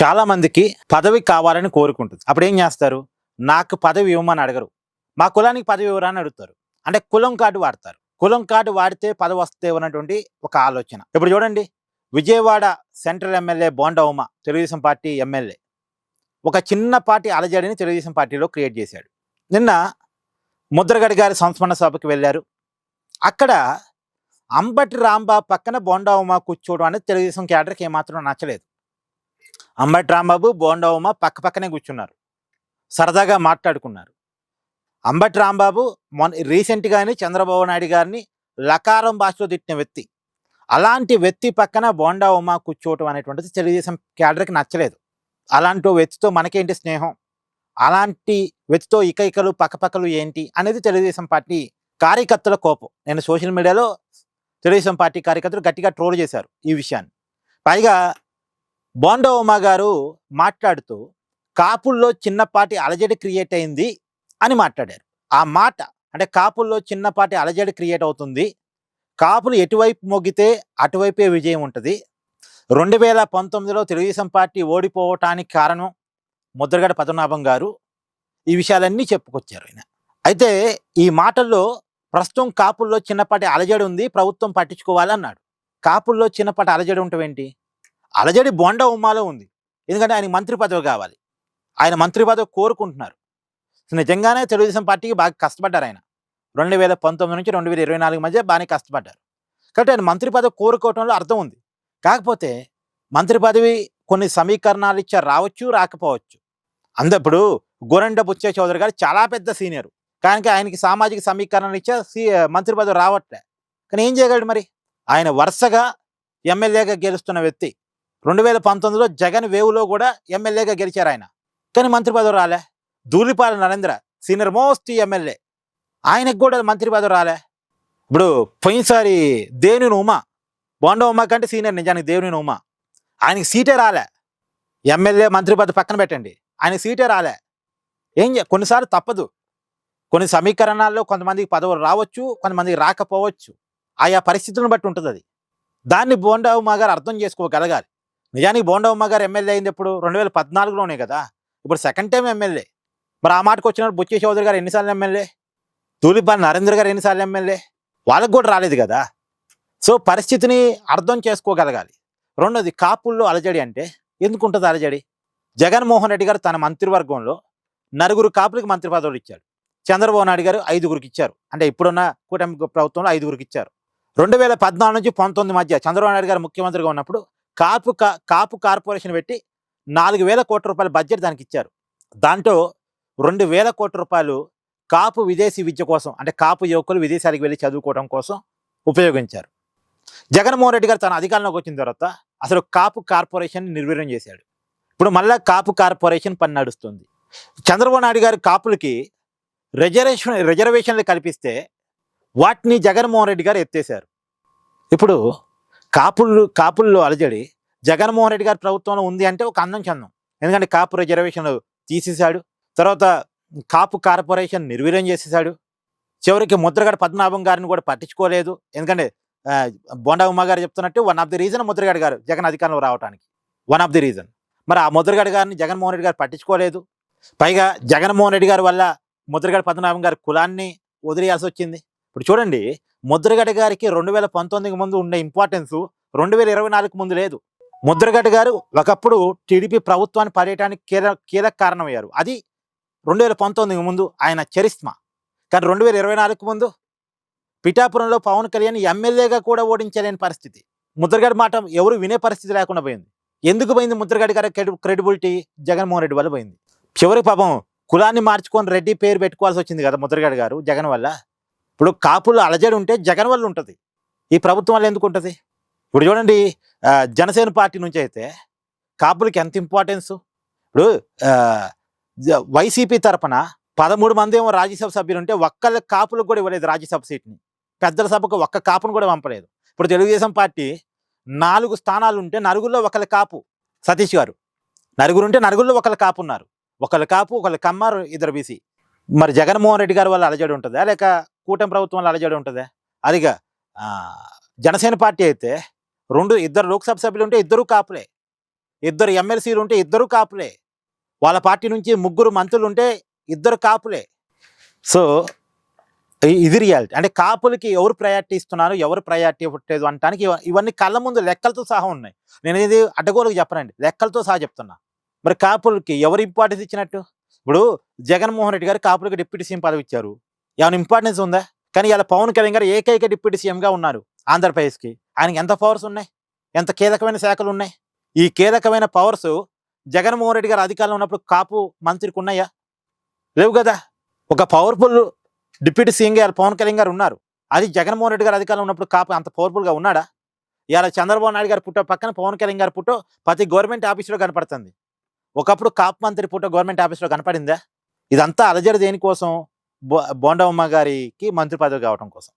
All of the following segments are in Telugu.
చాలామందికి పదవి కావాలని కోరుకుంటుంది. అప్పుడేం చేస్తారు? నాకు పదవి ఇవ్వమని అడగరు. మా కులానికి పదవి ఇవ్వరా అని అడుగుతారు. అంటే కులం కార్డు వాడతారు. కులం కార్డు వాడితే పదవి వస్తేమో అన్నటువంటి ఒక ఆలోచన. ఇప్పుడు చూడండి, Vijayawada central MLA bonda Uma, Telugu Desam party MLA, ఒక చిన్నపాటి అలజడిని తెలుగుదేశం పార్టీలో క్రియేట్ చేశాడు. నిన్న ముద్రగడ గారి సంస్మరణ సభకి వెళ్ళారు. అక్కడ అంబటి రాంబాబు పక్కన బోండా ఉమ కూర్చోవడం అనేది తెలుగుదేశం క్యాడర్కి ఏమాత్రం నచ్చలేదు. అంబటి రాంబాబు, బోండా ఉమ పక్క పక్కనే కూర్చున్నారు, సరదాగా మాట్లాడుకున్నారు. అంబటి రాంబాబు రీసెంట్గానే చంద్రబాబు నాయుడు గారిని లకారం భాషలో తిట్టిన వ్యక్తి. అలాంటి వ్యక్తి పక్కన బోండా ఉమ కూర్చోవటం అనేటువంటిది తెలుగుదేశం క్యాడర్కి నచ్చలేదు. అలాంటి వ్యక్తితో మనకేంటి స్నేహం, అలాంటి వ్యక్తితో ఇకలు పక్కపక్కలు ఏంటి అనేది తెలుగుదేశం పార్టీ కార్యకర్తల కోపం. నేను సోషల్ మీడియాలో తెలుగుదేశం పార్టీ కార్యకర్తలు గట్టిగా ట్రోల్ చేశారు ఈ విషయాన్ని. పైగా బోండా ఉమ గారు మాట్లాడుతూ కాపుల్లో చిన్నపాటి అలజడి క్రియేట్ అయింది అని మాట్లాడారు. ఆ మాట అంటే కాపుల్లో చిన్నపాటి అలజడి క్రియేట్ అవుతుంది, కాపులు ఎటువైపు మొగ్గితే అటువైపే విజయం ఉంటుంది. 2019లో తెలుగుదేశం పార్టీ ఓడిపోవటానికి కారణం ముద్రగడ పద్మనాభం గారు. ఈ విషయాలన్నీ చెప్పుకొచ్చారు ఆయన. అయితే ఈ మాటల్లో ప్రస్తుతం కాపుల్లో చిన్నపాటి అలజడి ఉంది, ప్రభుత్వం పట్టించుకోవాలన్నాడు. కాపుల్లో చిన్నపాటి అలజడి ఉండటం, అలజడి బోండా ఉమాలో ఉంది. ఎందుకంటే ఆయన మంత్రి పదవి కావాలి, ఆయన మంత్రి పదవి కోరుకుంటున్నారు. నిజంగానే తెలుగుదేశం పార్టీకి బాగా కష్టపడ్డారు ఆయన. 2019 నుంచి 2024 మధ్య బాగానే కష్టపడ్డారు. కాబట్టి ఆయన మంత్రి పదవి కోరుకోవటంలో అర్థం ఉంది. కాకపోతే మంత్రి పదవి కొన్ని సమీకరణాలు ఇచ్చారు, రావచ్చు రాకపోవచ్చు. ఇప్పుడు గోరంట బుచ్చే చౌదరి గారు చాలా పెద్ద సీనియర్, కానీ ఆయనకి సామాజిక సమీకరణాలు ఇచ్చా మంత్రి పదవి రావట్లే. కానీ ఏం చేయగలడు మరి? ఆయన వరుసగా ఎమ్మెల్యేగా గెలుస్తున్న వ్యక్తి. 2019లో జగన్ వేవులో కూడా ఎమ్మెల్యేగా గెలిచారు ఆయన, కానీ మంత్రి పదవి రాలే. Dhulipala Narendra senior most MLA, ఆయనకు కూడా మంత్రి పదవి రాలే. ఇప్పుడు పోయినసారి దేవినేని ఉమ, బోండా ఉమ కంటే సీనియర్ నిజానికి దేవినేని ఉమ, ఆయనకి సీటే రాలే. ఎమ్మెల్యే మంత్రి పదవి పక్కన పెట్టండి, ఆయన సీటే రాలే. కొన్నిసార్లు తప్పదు, కొన్ని సమీకరణాల్లో కొంతమందికి పదవులు రావచ్చు, కొంతమందికి రాకపోవచ్చు. ఆయా పరిస్థితులను బట్టి ఉంటుంది అది. దాన్ని బోండా ఉమ గారు అర్థం చేసుకోగలగాలి. నిజానికి బోండా ఉమ గారు ఎమ్మెల్యే అయింది ఎప్పుడు? 2014లోనే కదా. ఇప్పుడు సెకండ్ టైం ఎమ్మెల్యే. మరి ఆ మాటకు వచ్చినప్పుడు బుచ్చే చౌదరి గారు ఎన్నిసార్లు ఎమ్మెల్యే, ధూళిపాల నరేంద్ర గారు ఎన్నిసార్లు ఎమ్మెల్యే, వాళ్ళకు కూడా రాలేదు కదా. సో పరిస్థితిని అర్థం చేసుకోగలగాలి. రెండోది, కాపుల్లో అలజడి అంటే ఎందుకు ఉంటుంది అలజడి? జగన్మోహన్ రెడ్డి గారు తన మంత్రివర్గంలో 9 కాపులకి మంత్రి పదవులు ఇచ్చాడు. చంద్రబాబు నాయుడు గారు 5గురికి ఇచ్చారు. అంటే ఇప్పుడున్న కూటమి ప్రభుత్వంలో 5గురికి ఇచ్చారు. 2014 నుంచి 19 మధ్య చంద్రబాబు నాయుడు గారు ముఖ్యమంత్రిగా ఉన్నప్పుడు కాపు కార్పొరేషన్ పెట్టి 4,000 కోట్ల రూపాయల బడ్జెట్ దానికి ఇచ్చారు. దాంట్లో 2,000 కోట్ల రూపాయలు కాపు విదేశీ విద్య కోసం, అంటే కాపు యువకులు విదేశాలకు వెళ్ళి చదువుకోవడం కోసం ఉపయోగించారు. జగన్మోహన్ రెడ్డి గారు తన అధికారంలోకి వచ్చిన తర్వాత అసలు కాపు కార్పొరేషన్ నిర్వీర్యం చేశాడు. ఇప్పుడు మళ్ళీ కాపు కార్పొరేషన్ పని నడుస్తుంది. చంద్రబాబు నాయుడు గారు కాపులకి రిజర్వేషన్లు కల్పిస్తే వాటిని జగన్మోహన్ రెడ్డి గారు ఎత్తేశారు. ఇప్పుడు కాపుల్లో అలజడి జగన్మోహన్ రెడ్డి గారి ప్రభుత్వంలో ఉంది అంటే ఒక అందం చందం. ఎందుకంటే కాపు రిజర్వేషన్లు తీసేశాడు, తర్వాత కాపు కార్పొరేషన్ నిర్వీర్యం చేసేశాడు. చివరికి ముద్రగడ పద్మనాభం గారిని కూడా పట్టించుకోలేదు. ఎందుకంటే బోండా ఉమ గారు చెప్తున్నట్టు one of the reason Mudragada గారు జగన్ అధికారంలో రావడానికి, వన్ ఆఫ్ ది రీజన్. మరి ఆ ముద్రగడ గారిని జగన్మోహన్ రెడ్డి గారు పట్టించుకోలేదు. పైగా జగన్మోహన్ రెడ్డి గారి వల్ల ముద్రగడ పద్మనాభం గారి కులాన్ని వదిలేయాల్సి వచ్చింది. ఇప్పుడు చూడండి, ముద్రగడ గారికి 2019 ముందు ఉండే ఇంపార్టెన్స్ 2024 ముందు లేదు. ముద్రగడ గారు ఒకప్పుడు టీడీపీ ప్రభుత్వాన్ని పడేయడానికి కీలక కారణమయ్యారు. అది 2019 ముందు ఆయన చరిస్మా. కానీ 2024 ముందు పిఠాపురంలో పవన్ కళ్యాణ్ ఎమ్మెల్యేగా కూడా ఓడించలేని పరిస్థితి. ముద్రగడ మాట ఎవరు వినే పరిస్థితి లేకుండా పోయింది. ఎందుకు పోయింది? ముద్రగడ గారి క్రెడిబిలిటీ జగన్మోహన్ రెడ్డి వల్ల పోయింది. చివరి పాపం కులాన్ని మార్చుకొని రెడ్డి పేరు పెట్టుకోవాల్సి వచ్చింది కదా ముద్రగడ గారు జగన్ వల్ల. ఇప్పుడు కాపులు అలజడి ఉంటే జగన్ వల్ల ఉంటుంది, ఈ ప్రభుత్వం వల్ల ఎందుకు ఉంటుంది? ఇప్పుడు చూడండి, జనసేన పార్టీ నుంచి అయితే కాపులకి ఎంత ఇంపార్టెన్స్. ఇప్పుడు వైసీపీ తరఫున 13 మంది ఏమో రాజ్యసభ సభ్యులు ఉంటే ఒక్కళ్ళ కాపులకు కూడా ఇవ్వలేదు రాజ్యసభ సీట్ని. పెద్దల సభకు ఒక్క కాపును కూడా పంపలేదు. ఇప్పుడు తెలుగుదేశం పార్టీ 4 స్థానాలు ఉంటే 4గురిలో ఒకళ్ళ కాపు, సతీష్ గారు. 9 ఉంటే 9గురిలో ఒకళ్ళ కాపు ఉన్నారు. ఒకళ్ళ కాపు, ఒకళ్ళ కమ్మ, 2 బీసీ. మరి జగన్మోహన్ రెడ్డి గారి వల్ల అలజడి ఉంటుందా, లేక కూటమి ప్రభుత్వం వల్ల అలజడి ఉంటుందా? అదిగా జనసేన పార్టీ అయితే 2 లోక్సభ సభ్యులు ఉంటే 2 కాపులే. ఇద్దరు ఎమ్మెల్సీలు ఉంటే ఇద్దరు కాపులే, వాళ్ళ పార్టీ నుంచి ముగ్గురు మంత్రులు ఉంటే ఇద్దరు కాపులే. సో ఇది రియాలిటీ. అంటే కాపులకి ఎవరు ప్రయారిటీ ఇస్తున్నారు, ఎవరు ప్రయారిటీ ఇవ్వట్లేదు అనటానికి ఇవన్నీ కళ్ళ ముందు లెక్కలతో సహా ఉన్నాయి. నేను ఇది అడ్డగోలుగా చెప్పనండి, లెక్కలతో సహా చెప్తున్నా. మరి కాపులకి ఎవరు ఇంపార్టెన్స్ ఇచ్చినట్టు? ఇప్పుడు జగన్మోహన్ రెడ్డి గారు కాపులకి డిప్యూటీ సీఎం పదవి ఇచ్చారు, ఏమైనా ఇంపార్టెన్స్ ఉందా? కానీ ఇలా పవన్ కళ్యాణ్ గారు ఏకైక డిప్యూటీ సీఎంగా ఉన్నారు ఆంధ్రప్రదేశ్కి. ఆయనకి ఎంత పవర్స్ ఉన్నాయి, ఎంత కీలకమైన శాఖలు ఉన్నాయి? ఈ కీలకమైన పవర్స్ జగన్మోహన్ రెడ్డి గారు అధికారంలో ఉన్నప్పుడు కాపు మంత్రికి ఉన్నాయా? లేవు కదా. ఒక పవర్ఫుల్ డిప్యూటీ సీఎం గారు పవన్ కళ్యాణ్ గారు ఉన్నారు, అది జగన్మోహన్ రెడ్డి గారు అధికారంలో ఉన్నప్పుడు కాపు అంత పవర్ఫుల్గా ఉన్నాడా? ఇవాళ చంద్రబాబు నాయుడు గారు పుట్టో పక్కన పవన్ కళ్యాణ్ గారు పుట్టో ప్రతి గవర్నమెంట్ ఆఫీసులో కనపడుతుంది. ఒకప్పుడు కాపు మంత్రి పుట్టో గవర్నమెంట్ ఆఫీసులో కనపడిందా? ఇదంతా అలజడి దేనికోసం? బోండా ఉమ్మ గారికి మంత్రి పదవి కావడం కోసం.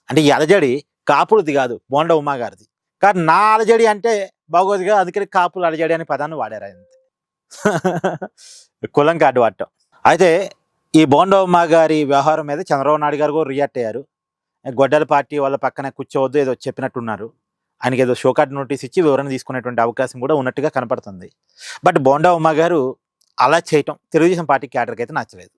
అంటే ఈ అలజడి కాపులది కాదు, బోండా ఉమ్మ గారిది. కానీ నా అలజడి అంటే బాగోదుగా, అందుకని కాపులు అలజడి అనే పదాన్ని వాడారు ఆయన. కులం కార్డు వాడటం. అయితే ఈ బోండా ఉమ్మ గారి వ్యవహారం మీద చంద్రబాబు నాయుడు గారు కూడా రియాక్ట్ అయ్యారు. గొడ్డల పార్టీ వాళ్ళ పక్కన కూర్చోవద్దు ఏదో చెప్పినట్టున్నారు. ఆయనకి ఏదో షోకార్డ్ నోటీస్ ఇచ్చి వివరణ తీసుకునేటువంటి అవకాశం కూడా ఉన్నట్టుగా కనపడుతుంది. బట్ బోండా ఉమ్మ గారు అలా చేయటం తెలుగుదేశం పార్టీ క్యాడర్కి అయితే నచ్చలేదు.